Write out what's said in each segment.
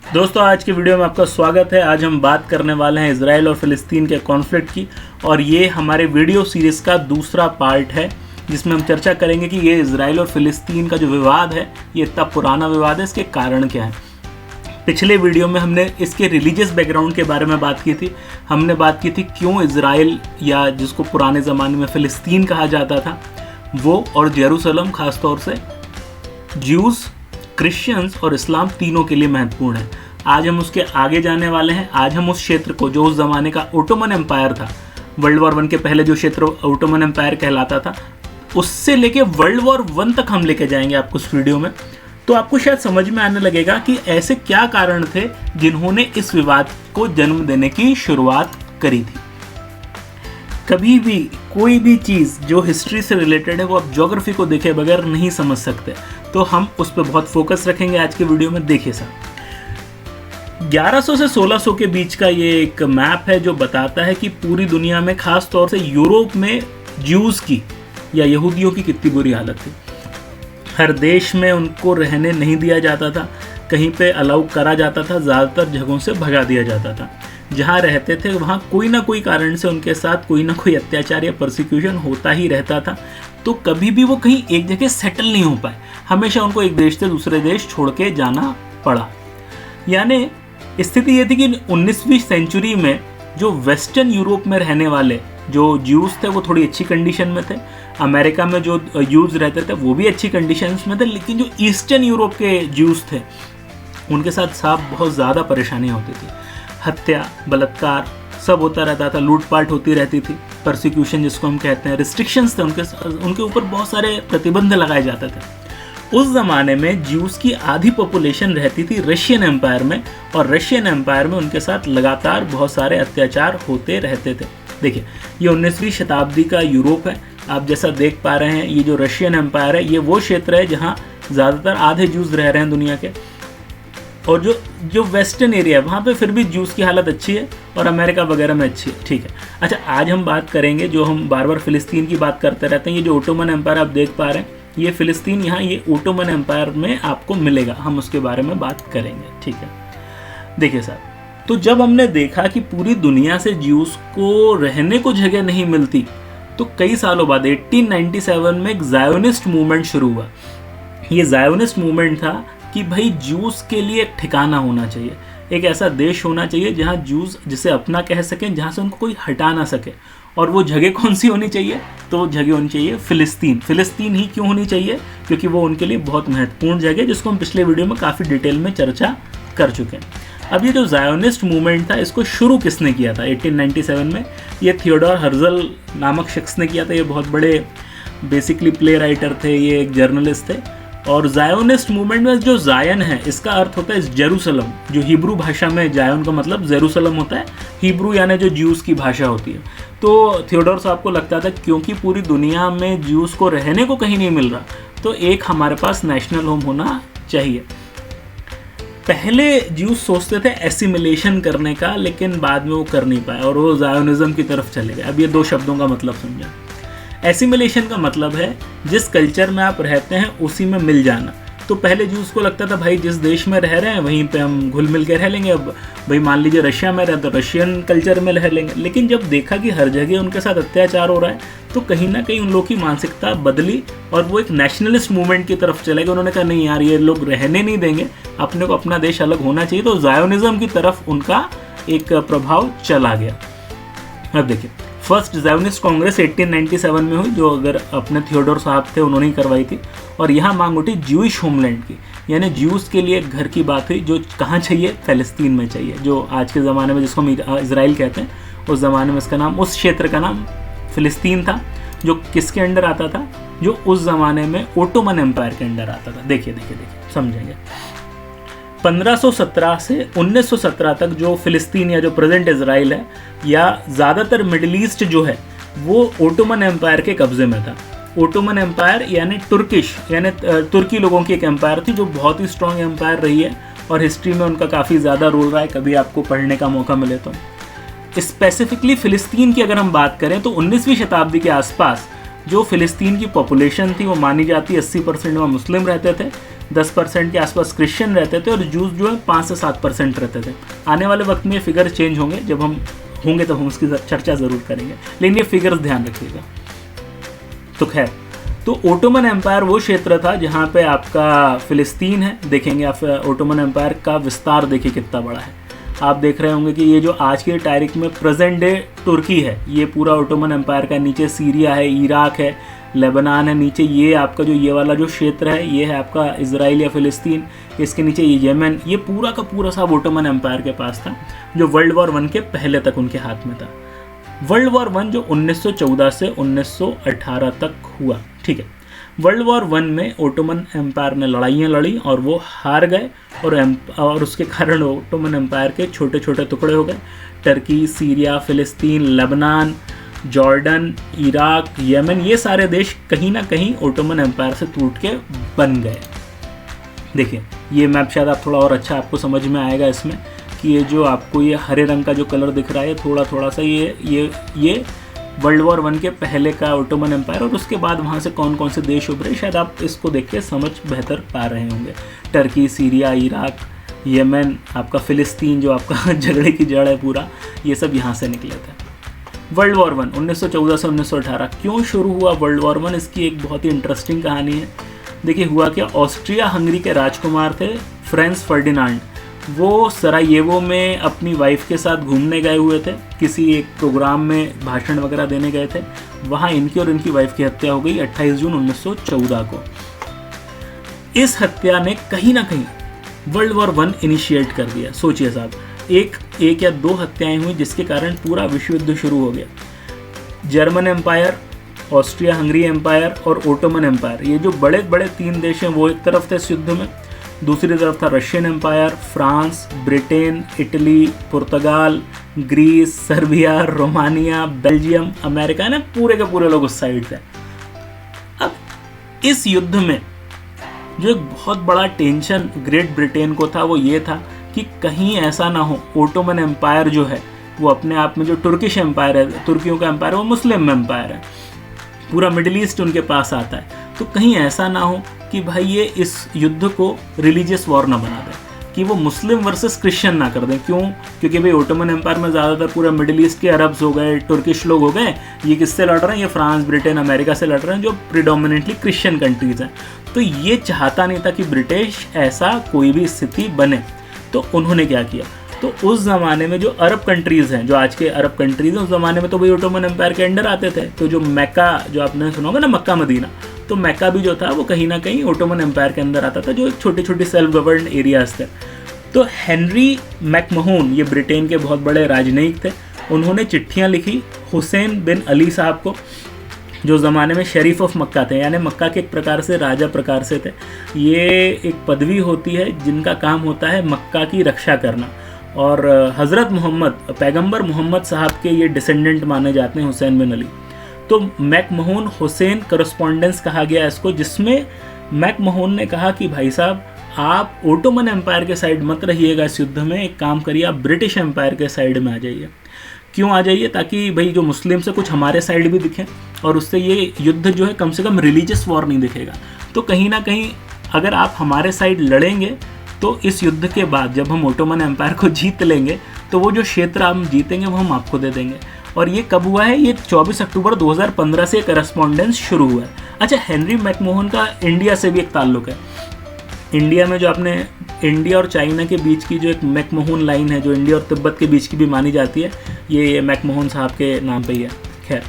दोस्तों, आज के वीडियो में आपका स्वागत है। आज हम बात करने वाले हैं इजराइल और फ़िलिस्तीन के कॉन्फ्लिक्ट की, और ये हमारे वीडियो सीरीज़ का दूसरा पार्ट है जिसमें हम चर्चा करेंगे कि ये इजराइल और फ़िलिस्तीन का जो विवाद है ये इतना पुराना विवाद है, इसके कारण क्या है। पिछले वीडियो में हमने इसके रिलीजियस बैकग्राउंड के बारे में बात की थी। हमने बात की थी क्यों इजराइल, या जिसको पुराने ज़माने में फ़िलिस्तीन कहा जाता था, वो और जेरूसलम ख़ासतौर से ज्यूज़, क्रिश्चियंस और इस्लाम तीनों के लिए महत्वपूर्ण है। आज हम उसके आगे जाने वाले हैं। आज हम उस क्षेत्र को, जो उस ज़माने का ओटोमन एम्पायर था, वर्ल्ड वॉर 1 के पहले जो क्षेत्र ओटोमन एम्पायर कहलाता था, उससे लेके वर्ल्ड वॉर 1 तक हम लेके जाएंगे आपको इस वीडियो में। तो आपको शायद समझ में आने लगेगा कि ऐसे क्या कारण थे जिन्होंने इस विवाद को जन्म देने की शुरुआत करी थी। कभी भी कोई भी चीज़ जो हिस्ट्री से रिलेटेड है वो आप ज्योग्राफी को देखे बगैर नहीं समझ सकते, तो हम उस पर बहुत फोकस रखेंगे आज के वीडियो में। देखिए साहब, 1100 से 1600 के बीच का ये एक मैप है जो बताता है कि पूरी दुनिया में, खास तौर से यूरोप में, ज्यूज़ की या यहूदियों की कितनी बुरी हालत थी। हर देश में उनको रहने नहीं दिया जाता था, कहीं पे अलाउ करा जाता था, ज़्यादातर जगहों से भगा दिया जाता था। जहाँ रहते थे वहाँ कोई ना कोई कारण से उनके साथ कोई ना कोई अत्याचार या परसिक्यूशन होता ही रहता था। तो कभी भी वो कहीं एक जगह सेटल नहीं हो पाए, हमेशा उनको एक देश से दूसरे देश छोड़ के जाना पड़ा। यानी स्थिति ये थी कि 19वीं सेंचुरी में जो वेस्टर्न यूरोप में रहने वाले जो ज्यूज़ थे वो थोड़ी अच्छी कंडीशन में थे। अमेरिका में जो ज्यूज़ रहते थे वो भी अच्छी कंडीशंस में थे, लेकिन जो ईस्टर्न यूरोप के ज्यूज़ थे उनके साथ साफ बहुत ज़्यादा परेशानी होती थी। हत्या, बलात्कार सब होता रहता था, लूटपाट होती रहती थी, परसिक्यूशन जिसको हम कहते हैं, रिस्ट्रिक्शंस थे उनके ऊपर, बहुत सारे प्रतिबंध लगाए जाते थे। उस ज़माने में ज्यूज़ की आधी पॉपुलेशन रहती थी रशियन एम्पायर में, और रशियन एम्पायर में उनके साथ लगातार बहुत सारे अत्याचार होते रहते थे। देखिए, ये 19वीं शताब्दी का यूरोप है। आप जैसा देख पा रहे हैं, ये जो रशियन एम्पायर है ये वो क्षेत्र है जहाँ ज़्यादातर आधे ज्यूज़ रह रहे हैं दुनिया के, और जो वेस्टर्न एरिया है वहाँ पे फिर भी ज्यूज़ की हालत अच्छी है, और अमेरिका वगैरह में अच्छी है। ठीक है, अच्छा, आज हम बात करेंगे, जो हम बार बार फ़िलिस्तीन की बात करते रहते हैं, ये जो ओटोमन एम्पायर आप देख पा रहे हैं, ये फ़िलिस्तीन यहाँ ये ओटोमन एम्पायर में आपको मिलेगा। हम उसके बारे में बात करेंगे। ठीक है, देखिए साहब, तो जब हमने देखा कि पूरी दुनिया से ज्यूज़ को रहने को जगह नहीं मिलती, तो कई सालों बाद 1897 में एक ज़ायोनिस्ट मूवमेंट शुरू हुआ। ये ज़ायोनिस्ट मूवमेंट था कि भाई ज्यूज़ के लिए एक ठिकाना होना चाहिए, एक ऐसा देश होना चाहिए जहाँ ज्यूज़ जिसे अपना कह सकें, जहाँ से उनको कोई हटा ना सके। और वो जगह कौन सी होनी चाहिए? तो वो जगह होनी चाहिए फ़िलिस्तीन। फ़िलिस्तीन ही क्यों होनी चाहिए? क्योंकि वो उनके लिए बहुत महत्वपूर्ण जगह है, जिसको हम पिछले वीडियो में काफ़ी डिटेल में चर्चा कर चुके हैं। अब ये जो ज़ायोनिस्ट मूवमेंट था, इसको शुरू किसने किया था 1897 में? ये थियोडोर हर्जल नामक शख्स ने किया था। ये बहुत बड़े बेसिकली प्ले राइटर थे, ये एक जर्नलिस्ट थे। और ज़ायोनिस्ट मूवमेंट में जो ज़ायन है, इसका अर्थ होता है जेरूसलम, जो हिब्रू भाषा में ज़ायन का मतलब जेरूसलम होता है। हिब्रू यानी जो ज्यूज़ की भाषा होती है। तो थियोडोर साहब को लगता था क्योंकि पूरी दुनिया में ज्यूज़ को रहने को कहीं नहीं मिल रहा, तो एक हमारे पास नेशनल होम होना चाहिए। पहले ज्यूज़ सोचते थे एसिमिलेशन करने का, लेकिन बाद में वो कर नहीं पाए और वो ज़ायोनिज़्म की तरफ चले गए। अब ये दो शब्दों का मतलब समझा। एसिमिलेशन का मतलब है जिस कल्चर में आप रहते हैं उसी में मिल जाना। तो पहले ज्यूज़ को लगता था भाई जिस देश में रह रहे हैं वहीं पे हम घुल मिल के रह लेंगे। अब भाई मान लीजिए रशिया में रहे तो रशियन कल्चर में रह लेंगे। लेकिन जब देखा कि हर जगह उनके साथ अत्याचार हो रहा है, तो कहीं ना कहीं उन लोगों की मानसिकता बदली और वो एक नेशनलिस्ट मूवमेंट की तरफ चले गए। उन्होंने कहा नहीं यार, ये लोग रहने नहीं देंगे, अपने को अपना देश अलग होना चाहिए। तो ज़ायोनिज़्म की तरफ उनका एक प्रभाव चला गया। अब देखिए, फर्स्ट ज़ायोनिस्ट कांग्रेस 1897 में हुई, जो अगर अपने थियोडोर साहब थे उन्होंने ही करवाई थी। और यहाँ मांग उठी ज्यूइश होमलैंड की, यानी ज्यूज़ के लिए एक घर की बात हुई जो कहाँ चाहिए? फ़लस्तीन में चाहिए, जो आज के ज़माने में जिसको हम इजराइल कहते हैं। उस ज़माने में इसका नाम, उस क्षेत्र का नाम फ़िलिस्तीन था, जो किसके अंडर आता था? जो उस ज़माने में ओटोमन एम्पायर के अंडर आता था। देखिए समझेंगे। 1517 से 1917 तक जो फ़िलिस्तीन या जो प्रेजेंट इजराइल है, या ज़्यादातर मिडिल ईस्ट जो है, वो ओटोमन एम्पायर के कब्ज़े में था। ओटोमन एम्पायर यानी तुर्की लोगों की एक एम्पायर थी, जो बहुत ही स्ट्रॉन्ग एम्पायर रही है और हिस्ट्री में उनका काफ़ी ज़्यादा रोल रहा है। कभी आपको पढ़ने का मौका मिले तो। स्पेसिफिकली फ़िलिस्तीन की अगर हम बात करें तो 19वीं शताब्दी के आसपास जो फ़िलिस्तीन की पॉपुलेशन थी वो मानी जाती 80% में मुस्लिम रहते थे, 10% के आसपास क्रिश्चियन रहते थे और जूस जो है 5 से 7% रहते थे। आने वाले वक्त में ये फिगर चेंज होंगे, जब हम होंगे तब हम उसकी चर्चा ज़रूर करेंगे, लेकिन ये फिगर्स ध्यान रखिएगा। तो खैर, तो ओटोमन एम्पायर वो क्षेत्र था जहाँ पे आपका फ़िलिस्तीन है। देखेंगे आप ओटोमन एम्पायर का विस्तार देखिए कितना बड़ा है। आप देख रहे होंगे कि ये जो आज की तारीख में प्रेजेंट डे तुर्की है, ये पूरा ओटोमन एम्पायर का, नीचे सीरिया है, इराक है, लेबनान है, नीचे ये आपका जो ये वाला जो क्षेत्र है ये है आपका इजराइल या फ़िलिस्तीन, इसके नीचे ये येमन, ये पूरा का पूरा सब ओटोमन एम्पायर के पास था, जो वर्ल्ड वॉर 1 के पहले तक उनके हाथ में था। वर्ल्ड वॉर 1 जो 1914 से 1918 तक हुआ, ठीक है। वर्ल्ड वॉर 1 में ओटोमन एम्पायर ने लड़ाइयाँ लड़ी और वो हार गए, और उसके कारण ओटोमन एम्पायर के छोटे छोटे टुकड़े हो गए। टर्की, सीरिया, फ़िलिस्तीन, लेबनान, जॉर्डन, इराक, येमन, ये सारे देश कहीं ना कहीं ओटोमन एम्पायर से टूट के बन गए। देखिए ये मैप शायद आप थोड़ा और अच्छा आपको समझ में आएगा इसमें, कि ये जो आपको ये हरे रंग का जो कलर दिख रहा है थोड़ा सा ये वर्ल्ड वॉर 1 के पहले का ओटोमन एम्पायर, और उसके बाद वहाँ से कौन कौन से देश उभरे, शायद आप इसको देख के समझ बेहतर पा रहे होंगे। टर्की, सीरिया, इराक, येमन, आपका फ़िलिस्तीन जो आपका झगड़े की जड़ है पूरा, ये सब यहाँ से निकले थे। वर्ल्ड वॉर 1 1914 से 1918 क्यों शुरू हुआ वर्ल्ड वॉर 1? इसकी एक बहुत ही इंटरेस्टिंग कहानी है। देखिए हुआ क्या, ऑस्ट्रिया हंगरी के राजकुमार थे फ्रांज फर्डिनांड, वो सरायेवो में अपनी वाइफ के साथ घूमने गए हुए थे, किसी एक प्रोग्राम में भाषण वगैरह देने गए थे। वहाँ इनकी और इनकी वाइफ की हत्या हो गई 28 जून 1914 को। इस हत्या ने कहीं ना कहीं वर्ल्ड वॉर 1 इनिशिएट कर दिया। सोचिए साहब, एक या दो हत्याएं हुई जिसके कारण पूरा विश्व युद्ध शुरू हो गया। German empire, Austria Hungary empire और ओटोमन एम्पायर, ये जो बड़े बड़े 3 देश हैं वो एक तरफ थे इस युद्ध में, दूसरी तरफ था Russian empire, France, Britain, Italy, पुर्तगाल, Greece, Serbia, Romania, Belgium, America, ना पूरे के पूरे लोग उस साइड थे। अब इस युद्ध में जो एक बहुत बड़ा टेंशन ग्रेट ब्रिटेन को था वो ये था कि कहीं ऐसा ना हो ओटोमन एम्पायर जो है वो अपने आप में, जो तुर्किश एम्पायर है, तुर्कियों का एम्पायर है, वो मुस्लिम एम्पायर है, पूरा मिडिल ईस्ट उनके पास आता है, तो कहीं ऐसा ना हो कि भाई ये इस युद्ध को रिलीजियस वॉर ना बना दें, कि वो मुस्लिम वर्सेस क्रिश्चियन ना कर दें। क्यों? क्योंकि भाई ओटोमन एम्पायर में ज़्यादातर पूरा मिडिल ईस्ट के अरब्स हो गए, तुर्किश लोग हो गए, ये किससे लड़ रहे हैं? ये फ्रांस, ब्रिटेन, अमेरिका से लड़ रहे हैं, जो प्रिडोमिनेटली क्रिश्चियन कंट्रीज़ हैं। तो ये चाहता नहीं था कि ब्रिटिश ऐसा कोई भी स्थिति बने। तो उन्होंने क्या किया, तो उस ज़माने में जो अरब कंट्रीज़ हैं, जो आज के अरब कंट्रीज़ हैं, उस ज़माने में तो भाई ओटोमन एम्पायर के अंडर आते थे। तो जो मक्का, जो आपने सुना होगा ना मक्का मदीना, तो मक्का भी जो था वो कहीं ना कहीं ओटोमन एम्पायर के अंदर आता था, जो एक छोटे छोटे सेल्फ गवर्नड एरियाज थे। तो हेनरी मैकमोहन, ये ब्रिटेन के बहुत बड़े राजनयिक थे, उन्होंने चिट्ठियाँ लिखी हुसैन बिन अली साहब को, जो ज़माने में शरीफ ऑफ मक्का थे, यानी मक्का के एक प्रकार से राजा प्रकार से थे। ये एक पदवी होती है जिनका काम होता है मक्का की रक्षा करना, और हज़रत मोहम्मद, पैगंबर मोहम्मद साहब के ये डिसेंडेंट माने जाते हैं हुसैन बिन अली। तो मैकमोहन हुसैन करस्पॉन्डेंस कहा गया इसको, जिसमें मैकमोहन ने कहा कि भाई साहब आप ओटोमन एम्पायर के साइड मत रहिएगा इस युद्ध में, एक काम करिए आप ब्रिटिश एम्पायर के साइड में आ जाइए। क्यों आ जाइए? ताकि भाई जो मुस्लिम से कुछ हमारे साइड भी दिखें, और उससे ये युद्ध जो है कम से कम रिलीजियस वॉर नहीं दिखेगा। तो कहीं ना कहीं अगर आप हमारे साइड लड़ेंगे तो इस युद्ध के बाद जब हम ओटोमन एम्पायर को जीत लेंगे तो वो जो क्षेत्र हम जीतेंगे वो हम आपको दे देंगे। और ये कब हुआ है? ये 24 अक्टूबर 2015 से करस्पॉन्डेंस शुरू हुआ है। अच्छा, हेनरी मैकमोहन का इंडिया से भी एक ताल्लुक है। इंडिया में जो आपने इंडिया और चाइना के बीच की जो एक मैकमोहन लाइन है, जो इंडिया और तिब्बत के बीच की भी मानी जाती है, ये मैकमोहन साहब के नाम पे ही है। खैर,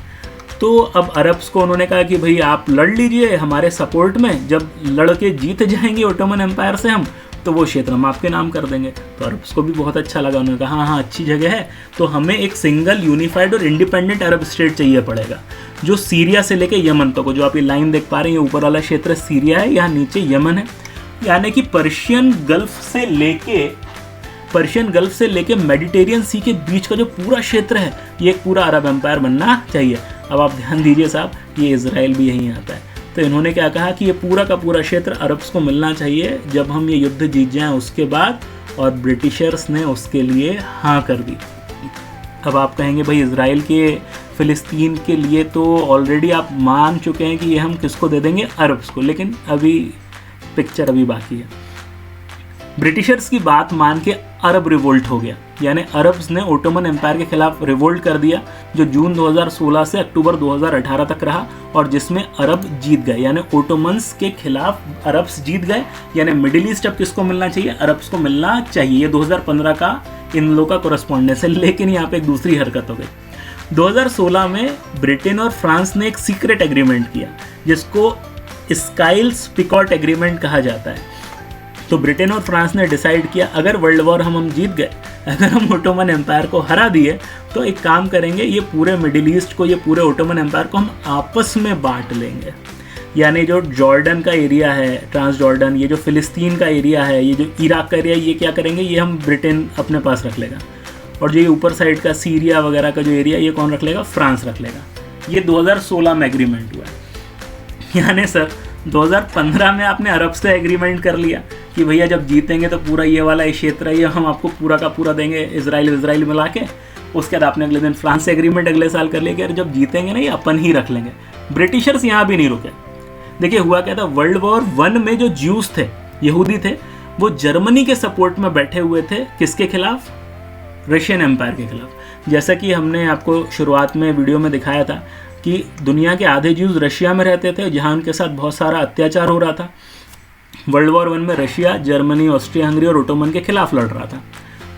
तो अब अरब्स को उन्होंने कहा कि भाई आप लड़ लीजिए हमारे सपोर्ट में, जब लड़ के जीत जाएंगे ओटोमन एम्पायर से हम, तो वो क्षेत्र हम आपके नाम कर देंगे। तो अरब्स को भी बहुत अच्छा लगा, उन्होंने कहा हाँ अच्छी जगह है, तो हमें एक सिंगल यूनिफाइड और इंडिपेंडेंट अरब स्टेट चाहिए पड़ेगा, जो सीरिया से लेके यमन तक को, जो आप ये लाइन देख पा रहे हैं, ऊपर वाला क्षेत्र सीरिया है, यहाँ नीचे यमन है, यानी कि पर्शियन गल्फ से लेके मेडिटेरियन सी के बीच का जो पूरा क्षेत्र है, ये एक पूरा अरब एम्पायर बनना चाहिए। अब आप ध्यान दीजिए साहब, ये इजराइल भी यहीं आता है। तो इन्होंने क्या कहा कि ये पूरा का पूरा क्षेत्र अरब्स को मिलना चाहिए जब हम ये युद्ध जीत जाएं उसके बाद, और ब्रिटिशर्स ने उसके लिए हाँ कर दी। अब आप कहेंगे भाई इजराइल के फ़िलिस्तीन के लिए तो ऑलरेडी आप मान चुके हैं कि ये हम किसको दे देंगे? अरब्स को। लेकिन अभी पिक्चर अभी बाकी है। ब्रिटिशर्स की बात मान के अरब रिवोल्ट हो गया, यानी अरब्स ने ओटोमन एम्पायर के खिलाफ रिवोल्ट कर दिया, जो जून 2016 से अक्टूबर 2018 तक रहा और जिसमें अरब जीत गए, यानी ओटोमन्स के खिलाफ अरब्स जीत गए। यानी मिडिल ईस्ट अब किसको मिलना चाहिए? अरब्स को मिलना चाहिए। ये 2015 का इन लोगों का कोरस्पॉन्डेंस है। लेकिन यहाँ पे एक दूसरी हरकत हो गई। 2016 में ब्रिटेन और फ्रांस ने एक सीक्रेट एग्रीमेंट किया जिसको स्काइल्स पिकॉट एग्रीमेंट कहा जाता है। तो ब्रिटेन और फ्रांस ने डिसाइड किया अगर वर्ल्ड वॉर हम जीत गए, अगर हम ओटोमन एम्पायर को हरा दिए, तो एक काम करेंगे, ये पूरे मिडिल ईस्ट को, ये पूरे ओटोमन एम्पायर को हम आपस में बांट लेंगे। यानी जो जॉर्डन का एरिया है, ट्रांस जॉर्डन, ये जो फिलिस्तीन का एरिया है, ये जो इराक का एरिया, ये क्या करेंगे, ये हम ब्रिटेन अपने पास रख लेगा। और जो ये ऊपर साइड का सीरिया वगैरह का जो एरिया, ये कौन रख लेगा? फ्रांस रख लेगा। ये 2016 में एग्रीमेंट हुआ है। यानी सर 2015 में आपने अरब से एग्रीमेंट कर लिया कि भैया जब जीतेंगे तो पूरा ये वाला क्षेत्र है ये हम आपको पूरा का पूरा देंगे, इजराइल मिला के। उसके बाद आपने अगले दिन फ्रांस से एग्रीमेंट अगले साल कर लिया कि अरे जब जीतेंगे ना ये अपन ही रख लेंगे। ब्रिटिशर्स यहाँ भी नहीं रुके। देखिए हुआ क्या था, वर्ल्ड वॉर 1 में जो ज्यूस थे, यहूदी थे, वो जर्मनी के सपोर्ट में बैठे हुए थे। किसके खिलाफ? रशियन एम्पायर के खिलाफ। जैसा कि हमने आपको शुरुआत में वीडियो में दिखाया था कि दुनिया के आधे ज्यूज रशिया में रहते थे, जहाँ उनके साथ बहुत सारा अत्याचार हो रहा था। वर्ल्ड वॉर 1 में रशिया, जर्मनी, ऑस्ट्रिया हंगरी और ओटोमन के खिलाफ लड़ रहा था।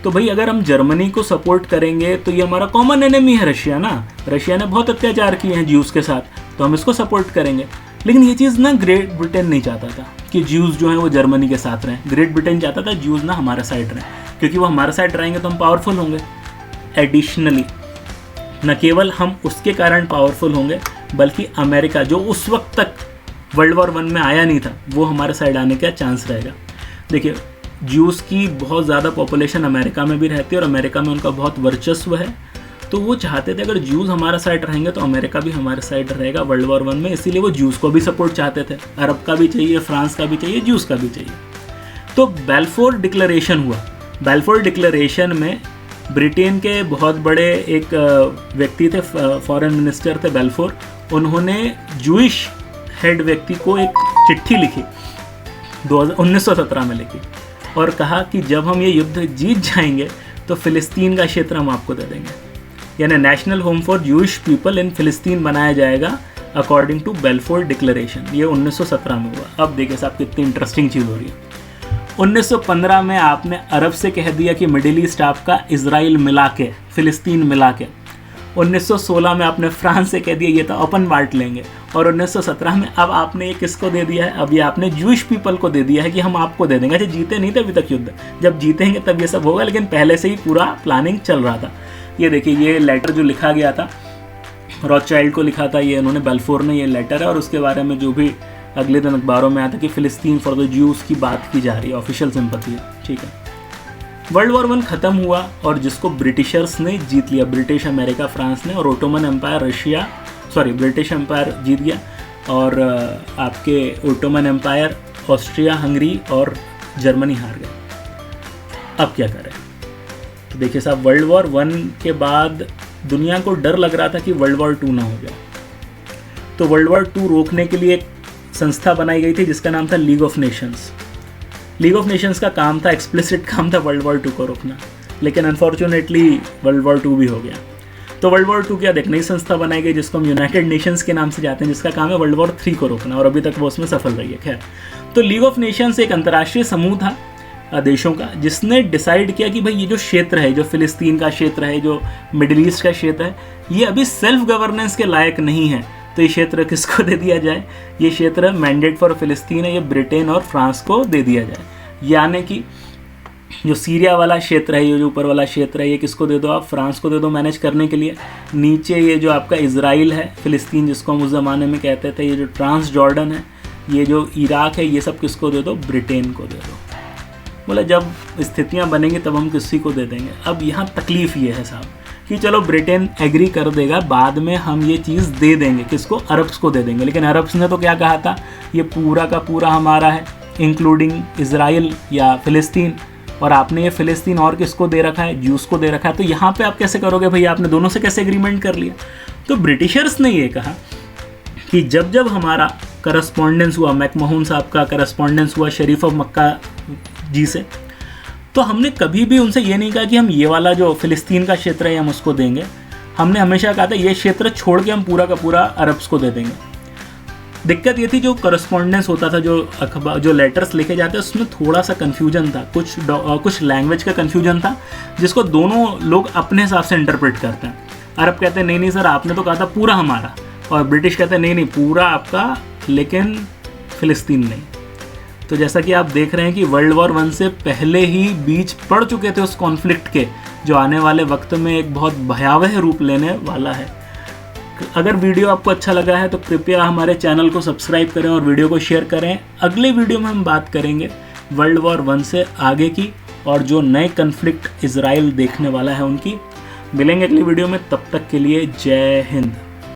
तो भाई अगर हम जर्मनी को सपोर्ट करेंगे तो ये हमारा कॉमन एनिमी है रशिया ना। रशिया ने बहुत अत्याचार किए हैं ज्यूज के साथ, तो हम इसको सपोर्ट करेंगे। लेकिन ये चीज़ ना ग्रेट ब्रिटेन नहीं चाहता था कि ज्यूज जो हैं वो जर्मनी के साथ रहें। ग्रेट ब्रिटेन चाहता था ज्यूज ना हमारे साइड रहें, क्योंकि वो हमारे साइड रहेंगे तो हम पावरफुल होंगे। एडिशनली न केवल हम उसके कारण पावरफुल होंगे, बल्कि अमेरिका जो उस वक्त तक वर्ल्ड वॉर 1 में आया नहीं था, वो हमारे साइड आने का चांस रहेगा। देखिए ज्यूस की बहुत ज़्यादा पॉपुलेशन अमेरिका में भी रहती है और अमेरिका में उनका बहुत वर्चस्व है। तो वो चाहते थे अगर ज्यूज़ हमारे साइड रहेंगे तो अमेरिका भी हमारे साइड रहेगा वर्ल्ड वॉर 1 में। इसीलिए वो ज्यूस को भी सपोर्ट चाहते थे। अरब का भी चाहिए, फ्रांस का भी चाहिए, ज्यूस का भी चाहिए। तो बेल्फोर डिक्लेरेशन हुआ। बेल्फोर डिक्लेरेशन में ब्रिटेन के बहुत बड़े एक व्यक्ति थे, फॉरेन मिनिस्टर थे बेल्फोर। उन्होंने जूइश हेड व्यक्ति को एक चिट्ठी लिखी 1917 में लिखी और कहा कि जब हम ये युद्ध जीत जाएंगे तो फ़िलिस्तीन का क्षेत्र हम आपको दे देंगे। यानी national home for Jewish people in फ़िलिस्तीन बनाया जाएगा अकॉर्डिंग टू बेल्फोर डिक्लेरेशन। ये 1917 में हुआ। अब देखिए साहब कितनी इंटरेस्टिंग चीज़ हो रही है। 1915 में आपने अरब से कह दिया कि मिडिल ईस्ट आपका, इजराइल मिला के, फ़िलिस्तीन मिला के। 1916 में आपने फ्रांस से कह दिया ये तो अपन बांट लेंगे। और 1917 में अब आपने ये किसको दे दिया है? अब ये आपने जूइश पीपल को दे दिया है कि हम आपको दे देंगे। अच्छा जीते नहीं थे अभी तक युद्ध, जब जीतेंगे तब ये सब होगा, लेकिन पहले से ही पूरा प्लानिंग चल रहा था। ये देखिए ये लेटर जो लिखा गया था, रॉथचाइल्ड को लिखा था, ये उन्होंने बेल्फोर ने, ये लेटर है। और उसके बारे में जो भी अगले दिन अखबारों में आता कि फ़िलिस्तीन फॉर द ज्यूज़ की बात की जा रही है, ऑफिशियल सिंपैथी है। ठीक है, वर्ल्ड वॉर 1 ख़त्म हुआ और जिसको ब्रिटिशर्स ने जीत लिया, ब्रिटिश, अमेरिका, फ्रांस ने। और ओटोमन एम्पायर ब्रिटिश एम्पायर जीत गया और आपके ओटोमन एम्पायर, ऑस्ट्रिया हंगरी और जर्मनी हार गए। अब क्या करें? तो देखिए साहब वर्ल्ड वॉर 1 के बाद दुनिया को डर लग रहा था कि वर्ल्ड वॉर 2 ना हो जाए। तो वर्ल्ड वॉर 2 रोकने के लिए एक संस्था बनाई गई थी जिसका नाम था league of Nations. League of Nations का काम था, एक्सप्लिसिट काम था वर्ल्ड वॉर 2 को रोकना। लेकिन अनफॉर्चुनेटली वर्ल्ड वॉर 2 भी हो गया। तो वर्ल्ड वॉर 2 की एक नई संस्था बनाई गई जिसको हम यूनाइटेड नेशंस के नाम से जाते हैं, जिसका काम है वर्ल्ड वॉर 3 को रोकना, और अभी तक वो उसमें सफल रही है। खैर, तो लीग ऑफ नेशंस एक अंतर्राष्ट्रीय समूह था देशों का, जिसने डिसाइड किया कि भाई ये जो क्षेत्र है, जो फिलिस्तीन का क्षेत्र है, जो मिडिल ईस्ट का क्षेत्र है, ये अभी सेल्फ गवर्नेंस के लायक नहीं है। तो ये क्षेत्र किसको दे दिया जाए? ये क्षेत्र मैंडेट फॉर फिलिस्तीन है, ये ब्रिटेन और फ्रांस को दे दिया जाए। यानी कि जो सीरिया वाला क्षेत्र है, ये जो ऊपर वाला क्षेत्र है, ये किसको दे दो आप? फ्रांस को दे दो मैनेज करने के लिए। नीचे ये जो आपका इजराइल है, फिलिस्तीन जिसको हम उस ज़माने में कहते थे, ये जो ट्रांस जॉर्डन है, ये जो इराक है, ये सब किसको दे दो? ब्रिटेन को दे दो। बोला जब स्थितियाँ बनेंगी तब हम किसी को दे देंगे। अब यहाँ तकलीफ़ ये है साहब कि चलो ब्रिटेन एग्री कर देगा, बाद में हम ये चीज़ दे देंगे, किसको? अरब्स को दे देंगे। लेकिन अरब्स ने तो क्या कहा था, ये पूरा का पूरा हमारा है, इंक्लूडिंग इजराइल या फ़िलिस्तीन। और आपने ये फ़िलिस्तीन और किसको दे रखा है? ज्यूस को दे रखा है। तो यहाँ पे आप कैसे करोगे भैया? आपने दोनों से कैसे एग्रीमेंट कर लिया? तो ब्रिटिशर्स ने ये कहा कि जब जब हमारा करस्पॉन्डेंस हुआ, मैकमोहन साहब का करस्पॉन्डेंस हुआ शरीफ ऑफ मक्का जी से, तो हमने कभी भी उनसे ये नहीं कहा कि हम ये वाला जो फ़िलिस्तीन का क्षेत्र है हम उसको देंगे। हमने हमेशा कहा था ये क्षेत्र छोड़ के हम पूरा का पूरा अरब्स को दे देंगे। दिक्कत ये थी जो करस्पॉन्डेंस होता था, जो अखबार जो लेटर्स लिखे जाते हैं उसमें थोड़ा सा कन्फ्यूजन था, कुछ लैंग्वेज का कन्फ्यूजन था जिसको दोनों लोग अपने हिसाब से इंटरप्रेट करते हैं। अरब कहते हैं नहीं नहीं सर आपने तो कहा था पूरा हमारा, और ब्रिटिश कहते हैं नहीं नहीं पूरा आपका लेकिन फ़िलिस्तीन नहीं। तो जैसा कि आप देख रहे हैं कि वर्ल्ड वॉर 1 से पहले ही बीज पड़ चुके थे उस कॉन्फ्लिक्ट के, जो आने वाले वक्त में एक बहुत भयावह रूप लेने वाला है। अगर वीडियो आपको अच्छा लगा है तो कृपया हमारे चैनल को सब्सक्राइब करें और वीडियो को शेयर करें। अगले वीडियो में हम बात करेंगे वर्ल्ड वॉर 1 से आगे की और जो नए कन्फ्लिक्ट इजराइल देखने वाला है उनकी। मिलेंगे अगली वीडियो में, तब तक के लिए जय हिंद।